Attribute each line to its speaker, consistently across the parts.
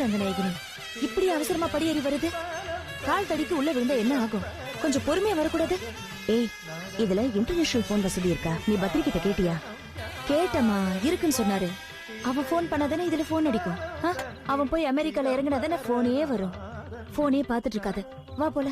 Speaker 1: ரங்கநாயகினி, இப்படி அவசரமா படியேறி வருது? கால் தடிக்கு உள்ள விழுந்தா என்ன ஆகும்? கொஞ்சம் பொறுமையா வரக்கூடாது?
Speaker 2: ஏய், இதுல இன்டர்நேஷனல் போன் வசதி இருக்கா? நீ பத்ரி கிட்ட கேட்டியா?
Speaker 1: கேட்டமா, இருக்குன்னு சொன்னாரு. அவன் போன் பண்ணாதானே இதுல போன் அடிக்கும். அவன் போய் அமெரிக்கால இறங்கினாதானே போனே வரும். போனே பாத்துட்டு இருக்காது. வா போல.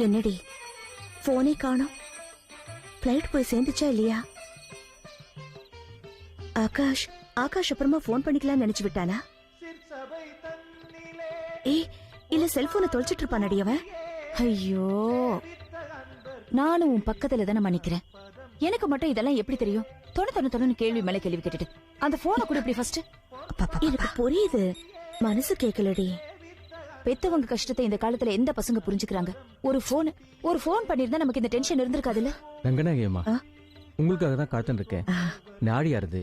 Speaker 2: என்னடி போனே காணோம்? பிளைட் போய் சேர்ந்துச்சா இல்லையா? ஆகாஷ் அப்புறமா போன் பண்ணிக்கலாம் நினைச்சு விட்டானா? ஏய், இல்ல செல்போனை தொலைச்சிட்டு இருப்பானடி அவன்.
Speaker 1: ஐயோ, நானும் உன் பக்கத்துல தானே மன்னிக்கிறேன். எனக்கு மட்டும் இதெல்லாம் எப்படி தெரியும்? தொண்ணு கேள்வி மேல கேள்வி கேட்டுட்டு அந்த போனை கூட இப்படி ஃபர்ஸ்ட்.
Speaker 2: எனக்கு புரியுது, மனசு கேட்கலடி.
Speaker 1: பெத்தவங்க கஷ்டத்தை இந்த காலத்துல எந்த பசங்க புரிஞ்சுக்கிறாங்க? ஒரு போன் பண்ணிருந்தா நமக்கு இந்த டென்ஷன் இருந்திருக்காதுல்ல?
Speaker 3: ரங்கநாயகியம்மா, உங்களுக்காக தான் காத்துட்டு இருக்கேன். நாடி யாருது?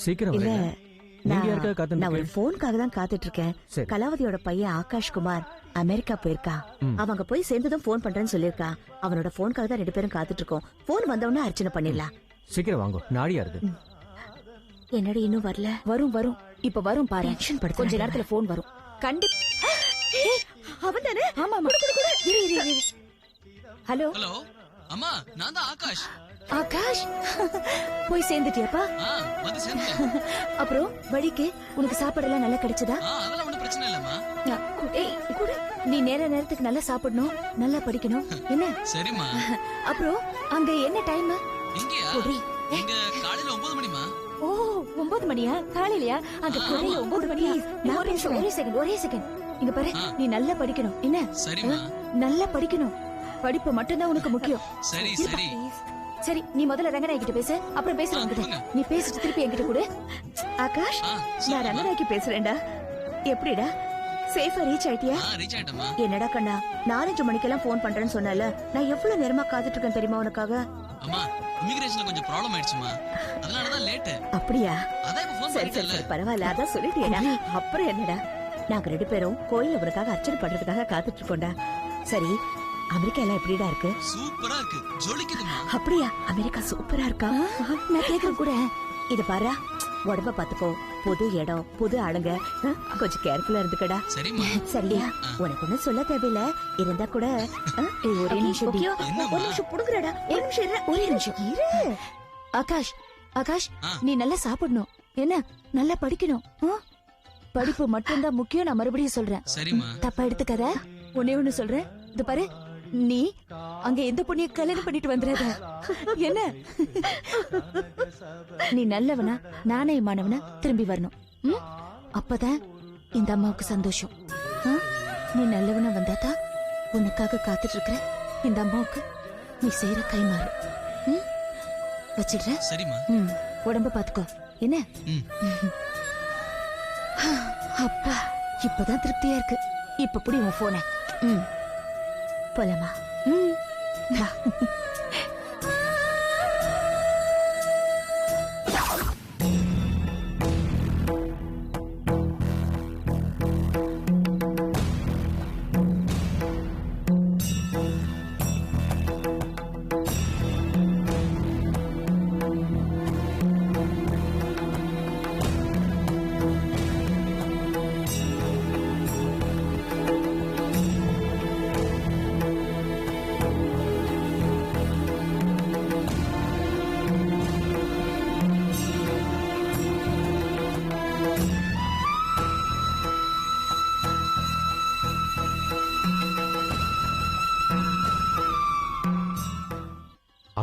Speaker 3: சீக்கிரம்
Speaker 2: இல்ல,
Speaker 3: நான்
Speaker 2: நான் ஒரு போனுக்காக தான் காத்துட்டு இருக்கேன். கலாவதியோட பையன் ஆகாஷ் குமார் அமெரிக்கா போயிருக்கா. அவங்க போய் சேர்ந்ததும் போன் பண்றேன்னு சொல்லிருக்கா. அவனோட போனுக்காக தான் 2 பேரும் காத்துட்டு இருக்கோம். போன் வந்தவொடனே அர்ச்சனை பண்ணிடலாம்.
Speaker 3: சீக்கிரம் வாங்க. நாடி யாருது?
Speaker 2: என்னடி இன்னும் வரல?
Speaker 1: வரும் இப்ப வரும் பாரு. கொஞ்ச நேரத்துல போன் வரும் கண்டிப்பா.
Speaker 2: அவன் தானே?
Speaker 1: ஆமா. ஹலோ
Speaker 4: அம்மா, நான் தான் ஆகாஷ்.
Speaker 1: ஆகாஷ், போய் சேர்ந்துட்டியாப்பா?
Speaker 4: வந்து சேர்ந்துட்டேன்.
Speaker 1: அப்புறம் வழிக்கு உனக்கு சாப்பாடெல்லாம் நல்லா கிடைச்சதா?
Speaker 4: அதெல்லாம் ஒண்ணும் பிரச்சனை இல்லம்மா.
Speaker 1: நீ நேரத்துக்கு நல்லா சாப்பிடணும், நல்லா படிக்கணும். என்ன?
Speaker 4: சரிம்மா.
Speaker 1: அப்புறம் அங்க என்ன டைம்?
Speaker 4: இங்கயா? இங்க காலையில 9 மணிமா.
Speaker 1: ஓ, 9 மணியா? காலையிலயா? அங்க காலையில 9 மணியா? ஒரே செகண்ட். இங்க பாரு, நீ நல்லா படிக்கணும். என்ன?
Speaker 4: சரிம்மா.
Speaker 1: நல்லா படிக்கணும். படிப்பு மட்டும்தான் உனக்கு முக்கியம். சரி, நீ முதல்ல ரங்கநாயகி கிட்ட பேசு, அப்புறம் பேசுறேன். நீ பேசிட்டு திருப்பி என்கிட்ட கொடு.
Speaker 2: ஆகாஷ், நான் ரங்கநாயகி பேசுறேன்டா. எப்படிடா, சேஃபா ரீச் ஆயிட்டியா?
Speaker 4: ரீச் ஆயிட்டமா.
Speaker 2: என்னடா கண்ணா, 4-5 மணிக்கெல்லாம் போன் பண்றேன்னு சொன்னால நான் எவ்வளவு நேரமா காத்துட்டு இருக்கேன் தெரியுமா உனக்காக?
Speaker 4: அம்மா, இமிகிரேஷன்ல கொஞ்சம் ப்ராப்ளம் ஆயிடுச்சுமா, அதனால தான் லேட்.
Speaker 2: அப்படியா?
Speaker 4: அதான் இப்ப ஃபோன் பண்ணிட்டேன்ல.
Speaker 2: பரவாயில்ல, அதான் சொல்லிட்டேடா. அப்புறம் என்னடா, நாங்க 2 பேரும் கோயில்ல உனக்காக அர்ச்சனை பண்றதுக்காக காத்துட்டு இருக்கோம்டா. சரி, அமெரிக்கா எல்லாம் எப்படிடா இருக்கு?
Speaker 4: சூப்பரா இருக்கு, ஜொலிக்குதுமா.
Speaker 2: அப்படியா? அமெரிக்கா சூப்பரா இருக்கா?
Speaker 1: நான் கேக்குறேன் கூட.
Speaker 2: இது பாரு, உடம்ப பாத்துக்கோ. புது இடம், புது ஆளுங்க, கொஞ்சம் கேர்ஃபுல்லா இருந்துக்கடா.
Speaker 4: சரிம்மா.
Speaker 2: சரியா? உனக்கு ஒண்ணும் சொல்ல தேவையில்ல, இருந்தா கூட
Speaker 1: ஒரே நிமிஷம்
Speaker 2: புடுங்குறடா.
Speaker 1: ஒரே நிமிஷம் இரு. ஆகாஷ், நீ நல்லா சாப்பிடணும். என்ன? நல்லா படிக்கணும். படிப்பு மட்டும்தான் முக்கியம். நான் மறுபடியும் சொல்றேன்.
Speaker 4: சரிம்மா.
Speaker 1: தப்பா எடுத்துக்காத. ஒண்ணு சொல்றேன், இது பாரு, நீ அங்க எந்த பொண்ணைய கல்யாணம் பண்ணிட்டு வந்துடாத. என்ன? நீ நல்லவனா, நாணயமானவனா திரும்பி வரணும். அப்பதான் இந்த அம்மாவுக்கு சந்தோஷம். நீ நல்லவனா வந்தாதான் உனக்காக காத்துட்டு இருக்கிற இந்த அம்மாவுக்கு நீ செய்யற கைமாறு. வச்சிடுற?
Speaker 4: சரிம்மா.
Speaker 1: உடம்ப பாத்துக்கோ. என்ன? அப்பா, இப்பதான் திருப்தியா இருக்கு. இப்ப புடி உன் போன.
Speaker 2: போலாமா?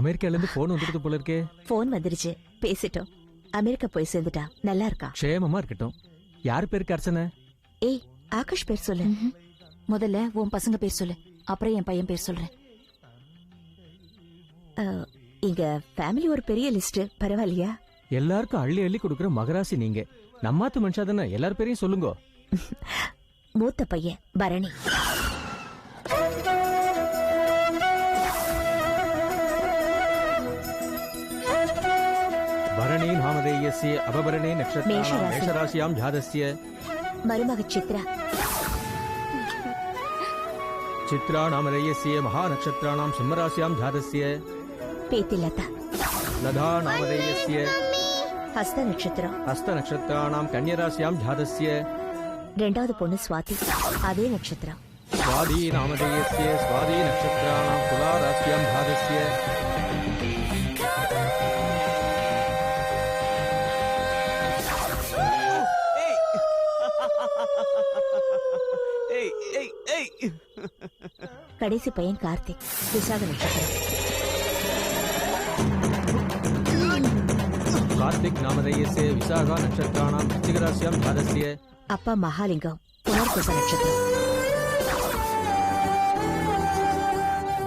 Speaker 3: அமெரிக்கால இருந்து போன் வந்துட்டு போல இருக்கே.
Speaker 2: போன் வந்துருச்சு, பேசிட்டோம். அமெரிக்கா போய் சேர்ந்துட்டா, நல்லா இருக்கா.
Speaker 3: க்ஷேமமா இருக்கட்டும். யார் பேருக்கு அர்ச்சனை?
Speaker 2: ஏய், ஆகாஷ் பேர் சொல்லு.
Speaker 1: முதல்ல உன் பசங்க பேர் சொல்லு, அப்புறம் என் பையன் பேர் சொல்றேன்.
Speaker 2: இங்க ஃபேமிலி ஒரு பெரிய லிஸ்ட், பரவாயில்லையா?
Speaker 3: எல்லாருக்கும் அள்ளி அள்ளி கொடுக்குற மகராசி நீங்க. நம்மாத்து மனுஷா தானே, எல்லார் பேரையும் சொல்லுங்க.
Speaker 2: மூத்த பையன் பரணி.
Speaker 3: பரணி நாமதேயஸ்ய அபபரணே நக்ஷத்ராணாம்
Speaker 2: மேஷராசி.
Speaker 3: மேஷராசியாம் ஜாதஸ்ய.
Speaker 2: மருமக சித்ரா.
Speaker 3: சித்ரா நாமதேயஸ்ய மகா நக்ஷத்ராணாம் சிம்மராசியாம் ஜாதஸ்ய.
Speaker 2: பேத்தி லதா.
Speaker 3: லதா நாமதேயஸ்ய
Speaker 2: ஹஸ்த நட்சத்திரம்.
Speaker 3: ஹஸ்த நக்ஷத்ராணாம் கன்யராசியாம் ஜாதஸ்ய.
Speaker 2: ரெண்டாவது பொண்ணு சுவாதி, அதே நட்சத்திரம்.
Speaker 3: स्वादी नामधेयस्य स्वादी नक्षत्राणां तुला राशियां भागस्य.
Speaker 2: கடைசி பையன் கார்த்திக், விசாக நட்சத்திரம்.
Speaker 3: कार्तिक नामधेयस्य विशाखा नक्षत्राणां वृश्चिक राशियां भागस्य.
Speaker 2: அப்பா மகாலிங்கம், புனர்பூச நட்சத்திரம்.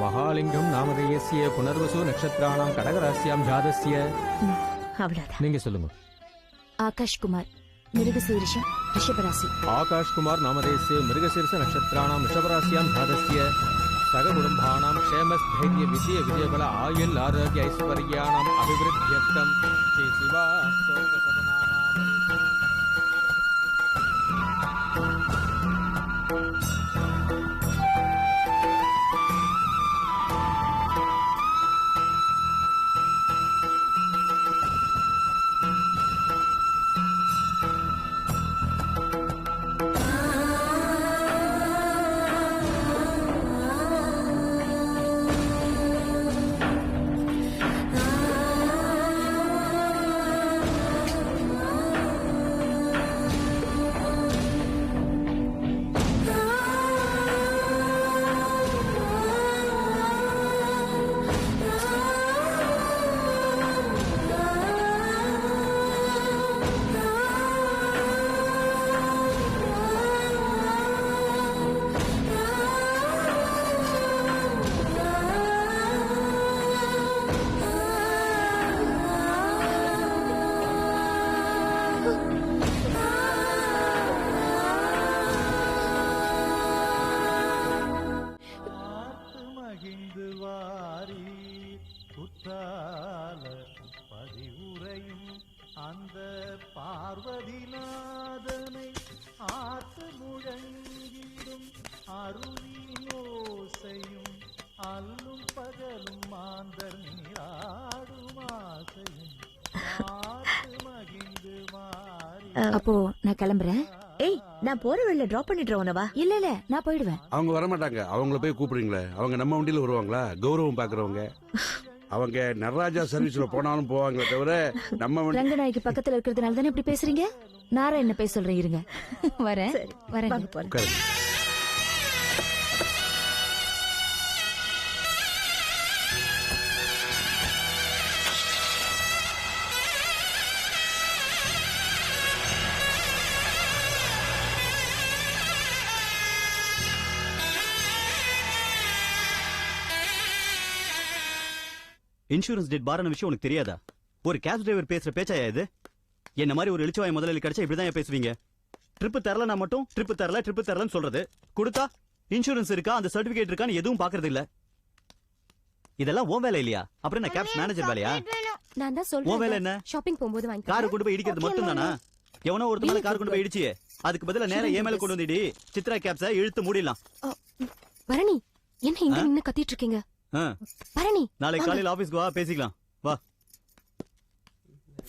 Speaker 3: महालिंगम नामधेयस्य पुनर्वसु नक्षत्राणां கடக ராசியாம் ஜாதஸ்ய.
Speaker 2: அவ்வளவுதான்.
Speaker 3: நீங்க சொல்லுங்க.
Speaker 1: ஆகாஷ் குமார், மிருகசீரிஷம், ரிஷபராசி.
Speaker 3: आकाश कुमार नामधेयस्य मृगशीर्ष नक्षत्राणां वृषभराशियां जातस्य. सगकुटुम्बानां क्षेमस्थैर्य विजय विजयबल आयुर् आरोग्य ऐश्वर्याणाम् अभिवृद्ध्यर्थं श्री शिवास्तोत्रसदनानाम्.
Speaker 5: அந்த பார்வதிநாதனை ஆத்து முழங்கிடும் அருளியோசையும் அல்லும் பகலும் மாந்தர் நீராடும் ஆசையும் ஆத்து மகிழ்ந்து மாறி.
Speaker 1: அப்போ நான் கிளம்புறேன்.
Speaker 2: ஏய், நான் போற வழியில டிராப் பண்ணிடுறேன் உனவா.
Speaker 1: இல்ல நான் போயிடுவேன்.
Speaker 6: அவங்க வரமாட்டாங்க. அவங்கள போய் கூப்பிடுறீங்களே, அவங்க நம்ம வண்டியில வருவாங்களா? கௌரவம் பாக்குறவங்க அவங்க. நடராஜா சர்வீஸ்ல போனாலும் போவாங்களே தவிர நம்ம
Speaker 1: ரங்கநாயகி பக்கத்துல இருக்கிறதுனால தானே இப்படி பேசுறீங்க. நாரா என்ன பேச சொல்றேன், இருங்க வரேன் வரேன்.
Speaker 6: உட்காரு.
Speaker 7: இன்சூரன்ஸ் டெட் பாரான விஷயம் உனக்கு தெரியாதா? ஒரு கேப் டிரைவர் பேசுற பேச்சாயா இது? என்ன மாதிரி ஒரு இளிச்சவாய் முதலாளி கிடைச்சா இப்படிதான் பேசுவீங்க. ட்ரிப் தரலனா மட்டும் ட்ரிப் தரலன்னு சொல்றது, கொடுத்தா இன்சூரன்ஸ் இருக்கா அந்த சர்டிபிகேட் இருக்கான்னு எதுவும் பாக்குறது இல்ல. இதெல்லாம் ஓ வேலை இல்லையா? அப்புறம் நான் கேப்ஸ் மேனேஜர் வேலையா?
Speaker 8: நான் தான்
Speaker 7: ஓ
Speaker 8: சொல்றேன்,
Speaker 7: வேலை என்ன?
Speaker 8: ஷாப்பிங் போகும்போது வாங்கி
Speaker 7: காரை கொண்டு போய் இடிக்கிறது மட்டும் தானா? எவனோ ஒருத்த மேல கார் கொண்டு போய் இடிச்சியே, அதுக்கு பதிலா நேரா ஏ மேல கொண்டு வந்து இடி. சித்ரா கேப்ஸ இழுத்து மூடிடலாம்.
Speaker 8: பரணி, என்ன இங்க நின்னு கத்திட்டு இருக்கீங்க? பரணி,
Speaker 7: நாளைக்கு காலையில ஆபீஸ்க்கு வா, பேசிக்கலாம் வா.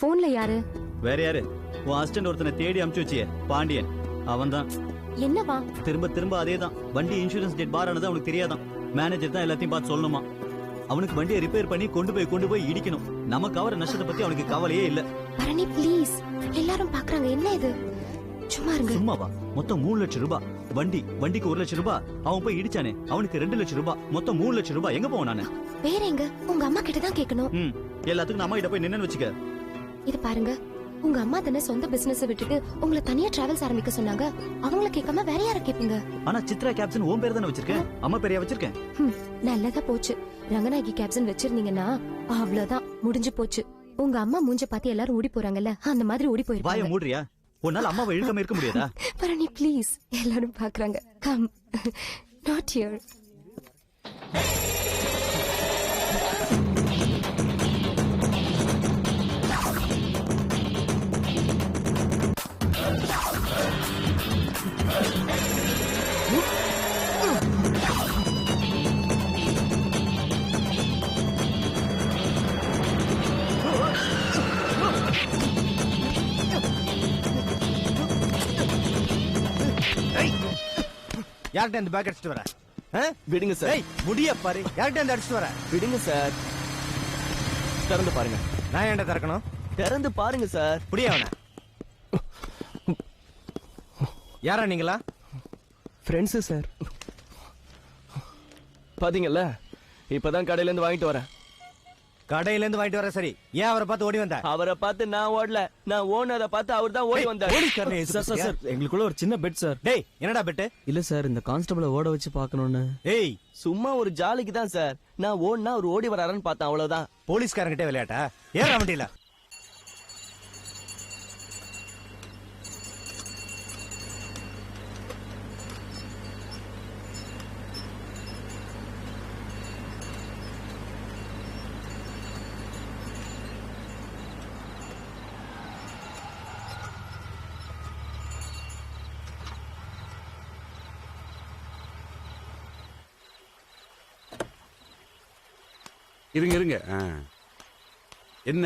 Speaker 8: போன்ல யாரு?
Speaker 7: வேற யாரு? உன் அசிஸ்டன்ட் ஒருத்தனை தேடி அமுச்சு வச்சியே, பாண்டியன். அவன்தான்.
Speaker 8: என்னவா?
Speaker 7: திரும்ப அதேதான். வண்டி இன்சூரன்ஸ் டெட் பார் ஆனது அவனுக்கு தெரியாதான். மேனேஜர் தான் எல்லாத்தையும் பார்த்து சொல்லணுமா. அவனுக்கு வண்டியை ரிப்பேர் பண்ணி கொண்டு போய் இடிக்கணும். நமக்கு அவர நஷ்டத்தை பத்தி அவனுக்கு கவலையே இல்ல.
Speaker 8: பரணி ப்ளீஸ், எல்லாரும் பாக்குறாங்க. என்ன இது? சும்மா இருங்க.
Speaker 7: சும்மாவா? மொத்தம் 3 லட்சம் ரூபாய். வண்டிக்கு 1 லட்சம் ரூபாய். அவன் போய் இடிச்சானே, அவனுக்கு 2 லட்சம் ரூபாய், மொத்தம் 3 லட்சம் ரூபாய். எங்க போவான் நானு?
Speaker 8: வேற எங்க? உங்க அம்மா கிட்ட தான் கேட்கணும்.
Speaker 7: எல்லாத்துக்கும் நான் அம்மா கிட்ட போய் நின்னு வச்சுக்க.
Speaker 8: இது பாருங்க, உங்க அம்மா தானே சொந்த பிசினஸ் விட்டுட்டு உங்களை தனியா டிராவல்ஸ் ஆரம்பிக்க சொன்னாங்க. அவங்கள கேட்காம வேற யார கேப்பீங்க?
Speaker 7: ஆனா சித்ரா கேப்சன் உன் பேர் தானே வச்சிருக்கேன், அம்மா பேரையா வச்சிருக்கேன்?
Speaker 8: நல்லதா போச்சு. ரங்கநாயகி கேப்சன் வச்சிருந்தீங்கன்னா அவ்வளவுதான், முடிஞ்சு போச்சு. உங்க அம்மா மூஞ்ச பார்த்து எல்லாரும் ஓடி போறாங்கல்ல, அந்த மாதிரி ஓடி
Speaker 7: வாயை
Speaker 8: போயிருப்பாங்க.
Speaker 7: மூடுறியா? உன்னால அம்மாவை இழுக்காம இருக்க முடியாதா?
Speaker 8: பரணி ப்ளீஸ், எல்லாரும் பாக்குறாங்க. Come, not here.
Speaker 5: யார்கிட்ட இந்த பேக் அடிச்சிட்டு வர?
Speaker 3: விடுங்க சார்.
Speaker 5: முடிய பாரு, யார்கிட்ட இந்த அடிச்சிட்டு வர?
Speaker 3: விடுங்க சார். திறந்து பாருங்க.
Speaker 5: நான் ஏன்டா திறக்கணும்?
Speaker 3: திறந்து பாருங்க சார்.
Speaker 5: புடிய அவன. யாரா நீங்களா?
Speaker 3: Friends sir. பாத்தீங்கல்ல, இப்பதான் கடையில இருந்து வாங்கிட்டு வரேன்.
Speaker 5: கடையில இருந்து வாங்கிட்டு வர சரி, ஏன் அவரை பார்த்து ஓடி வந்த?
Speaker 3: அவரை பார்த்து நான் ஓடல, நான் ஓனரை பார்த்து அவர் தான் ஓடி வந்தார்.
Speaker 5: சார்,
Speaker 3: எங்களுக்குள்ள ஒரு சின்ன பெட் சார்.
Speaker 5: டேய், என்னடா பெட்டு?
Speaker 3: இல்ல சார், இந்த கான்ஸ்டபிள ஓட வச்சு பார்க்கணும்னு.
Speaker 5: ஏய்,
Speaker 3: சும்மா ஒரு ஜாலிக்கு தான் சார். நான் ஓடினா அவர் ஓடி வராருன்னு பார்த்தேன், அவ்வளவுதான்.
Speaker 5: போலீஸ்காரங்கிட்டே விளையாட்டா? ஏறா வண்டியில.
Speaker 6: இருங்க. என்ன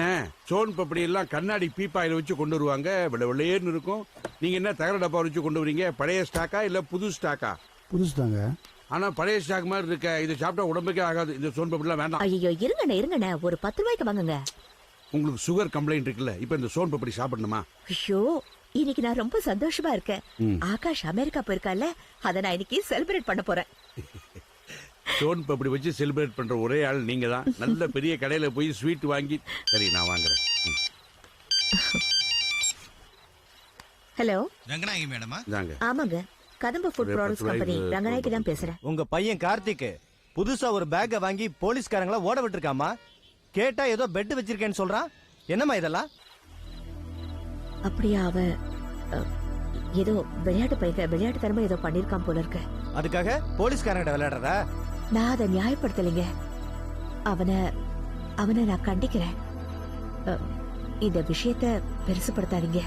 Speaker 6: சோன் பப்படி எல்லாம் கண்ணாடி பீப்பாயில வச்சு கொண்டு வருவாங்க, வெள்ளையேன்னு இருக்கும். நீங்க என்ன தகர டப்பா வச்சு கொண்டு வரீங்க? பழைய ஸ்டாக்கா இல்ல புது ஸ்டாக்கா?
Speaker 9: புதுசுதாங்க.
Speaker 6: ஆனா பழைய ஸ்டாக் மாதிரி இருக்க. இது சாப்பிட்டா உடம்புக்கே ஆகாது. இந்த சோன் பப்படி எல்லாம் வேண்டாம்.
Speaker 2: ஐயோ, இருங்கண்ணே, ஒரு 10 ரூபாய்க்கு வாங்குங்க.
Speaker 6: உங்களுக்கு சுகர் கம்ப்ளைண்ட் இருக்குல்ல, இப்ப இந்த சோன் பப்படி சாப்பிடணுமா?
Speaker 2: ஐயோ, இன்னைக்கு நான் ரொம்ப சந்தோஷமா இருக்கேன். ஆகாஷ் அமெரிக்கா போயிருக்கால, அத நான் இன்னைக்கு செலிப்ரேட் பண்ண போறேன்.
Speaker 6: சோன் பப்படி வச்சு செலிப்ரேட் பண்ற ஒரே ஆள் நீங்க தான். நல்ல பெரிய கடையில போய் ஸ்வீட் வாங்கி. சரி, நான் வாங்குறேன்.
Speaker 2: ஹலோ,
Speaker 4: ரங்கநாயகி மேடமா?
Speaker 6: இந்தாங்க.
Speaker 2: ஆமாங்க, கதம்ப ஃபுட் ப்ராடக்ட்ஸ் கம்பெனி ரங்கநாயகி தான் பேசுறேன்.
Speaker 5: உங்க பையன் கார்த்திக் புதுசா ஒரு பேக்க வாங்கி போலீஸ்காரங்கள ஓட விட்டுருக்காமா. கேட்டா ஏதோ பெட் வச்சிருக்கேன்னு சொல்றான். என்னம்மா இதெல்லாம்?
Speaker 2: அப்படியா? அவ ஏதோ விளையாட்டு தரமா ஏதோ பண்ணிருக்கான் போல இருக்கு.
Speaker 5: அதுக்காக போலீஸ்காரங்கிட்ட விளையாடுறதா?
Speaker 2: நான் அதை நியாயப்படுத்தலைங்க. அவனை நான் கண்டிக்கிறேன். இந்த விஷயத்த பெருசுப்படுத்தாதீங்க.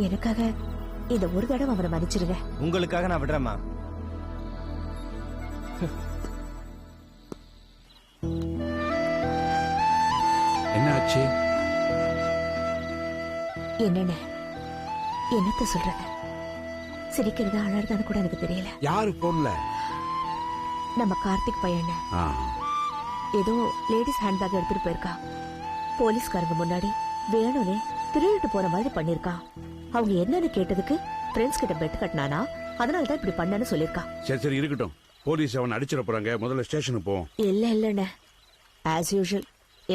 Speaker 2: எனக்காக இந்த ஒரு தடவை அவனை மன்னிச்சிருங்க.
Speaker 5: உங்களுக்காக நான் விடுறேம்மா.
Speaker 6: என்ன ஆச்சு?
Speaker 2: என்னத்த சொல்றது? சிரிக்கிறதா அழறதான்னு கூட எனக்கு தெரியல.
Speaker 6: யாரு போன்ல?
Speaker 2: நம்ம கார்த்திக் பையன் ஏதோ லேடிஸ் ஹேண்ட்பேக் எடுத்துட்டு போயிருக்கா. போலீஸ்காரங்க முன்னாடி வேணும்னே திருட்டு போன மாதிரி பண்ணிருக்கா. அவங்க என்னன்னு கேட்டதுக்கு ஃப்ரெண்ட்ஸ் கிட்ட பெட் கட்டினானா, அதனாலதான் இப்படி பண்ணன்னு சொல்லிருக்கா.
Speaker 6: சரி இருக்கட்டும். போலீஸ் அவன் அடிச்சிட போறாங்க. முதல்ல ஸ்டேஷனுக்கு போவோம்.
Speaker 2: இல்ல ஆஸ் யூஷுவல்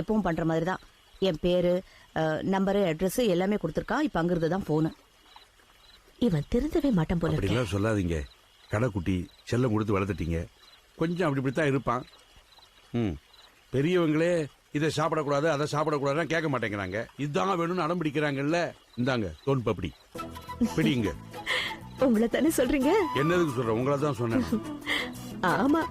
Speaker 2: எப்பவும் பண்ற மாதிரி தான். என் பேரு, நம்பரு, அட்ரஸ் எல்லாமே கொடுத்துருக்கா. இப்ப அங்கிருந்து தான் போனு. இவன் திருந்தவே மாட்டான் போல.
Speaker 6: அப்படிலாம் சொல்லாதீங்க. கடைக்குட்டி செல்லம் கொடுத்து வளர்த்துட்டீங்க. கொஞ்சம் அப்படித்தான் இருப்பான். பெரியவங்களே இதை சாப்பிடக்கூடாது அதை சாப்பிடக்கூடாதுன்னு கேட்க மாட்டேங்கிறாங்க. இதுதான் வேணும்னு அடம் பிடிக்கிறாங்கல்ல. இந்தாங்க சோன் பப்படி பிடிங்க.
Speaker 2: உங்களை தானே சொல்றீங்க?
Speaker 6: என்னதுக்கு சொல்றேன்? உங்களை தான் சொன்னேன்.
Speaker 2: ஆமா,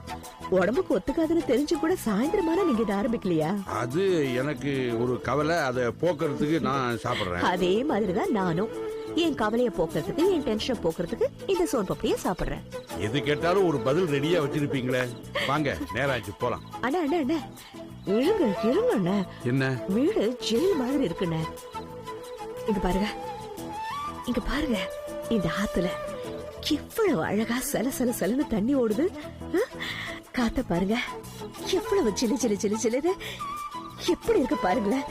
Speaker 2: உடம்புக்கு ஒத்துக்காதுன்னு தெரிஞ்சு கூட சாயந்தரமான நீங்க இதை ஆரம்பிக்கலையா?
Speaker 6: அது எனக்கு ஒரு கவலை. அதை போக்குறதுக்கு நான் சாப்பிடுறேன்.
Speaker 2: அதே மாதிரிதான் நானும் என் கவலையை போக்குறதுக்கு, என் டென்ஷனை போக்குறதுக்கு இந்த சோன் பப்படியை சாப்பிடுறேன்.
Speaker 6: எது கேட்டாலும் ஒரு பதில் ரெடியா வச்சிருப்பீங்களே. வாங்க, நேராச்சு போலாம்.
Speaker 2: அண்ணா இருங்க.
Speaker 6: என்ன?
Speaker 2: வீடு ஜெயில் மாதிரி இருக்குண்ணே. இங்க பாருங்க, இந்த ஆத்துல எவ்வளவு அழகா சலன்னு தண்ணி ஓடுது. காத்த பாருங்க, எவ்வளவு சிலு எப்படி இருக்கு பாருங்களேன்.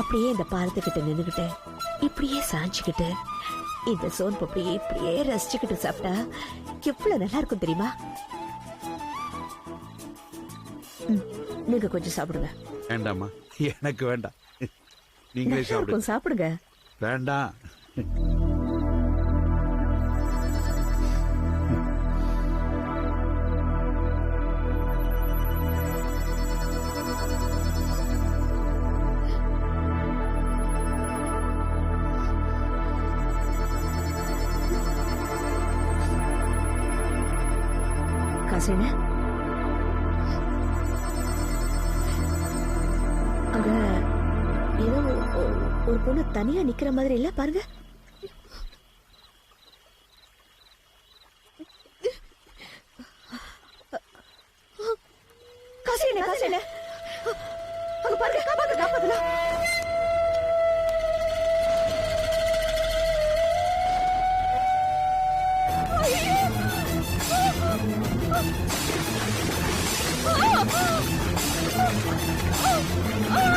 Speaker 2: அப்படியே இந்த பாலத்துக்கிட்ட நின்னுகிட்டு இப்படியே சாஞ்சுக்கிட்டு இந்த சோன் பப்படி இப்படியே ரசிச்சுக்கிட்டு சாப்பிட்டா எவ்வளவு நல்லா இருக்கும் தெரியுமா? நீங்க கொஞ்சம் சாப்பிடுங்க.
Speaker 6: வேண்டாமா, எனக்கு வேண்டாம். நீங்களே சாப்பிடுங்க.
Speaker 2: சாப்பிடுங்க.
Speaker 6: வேண்டாம்.
Speaker 2: காசேன அங்க ஏதோ ஒரு பொண்ணு தனியா நிக்கிற மாதிரி இல்ல, பாருங்க. காசேன காசேன அங்க பாருங்க, காப்பாத்து காப்பாத்துலாம். Oh!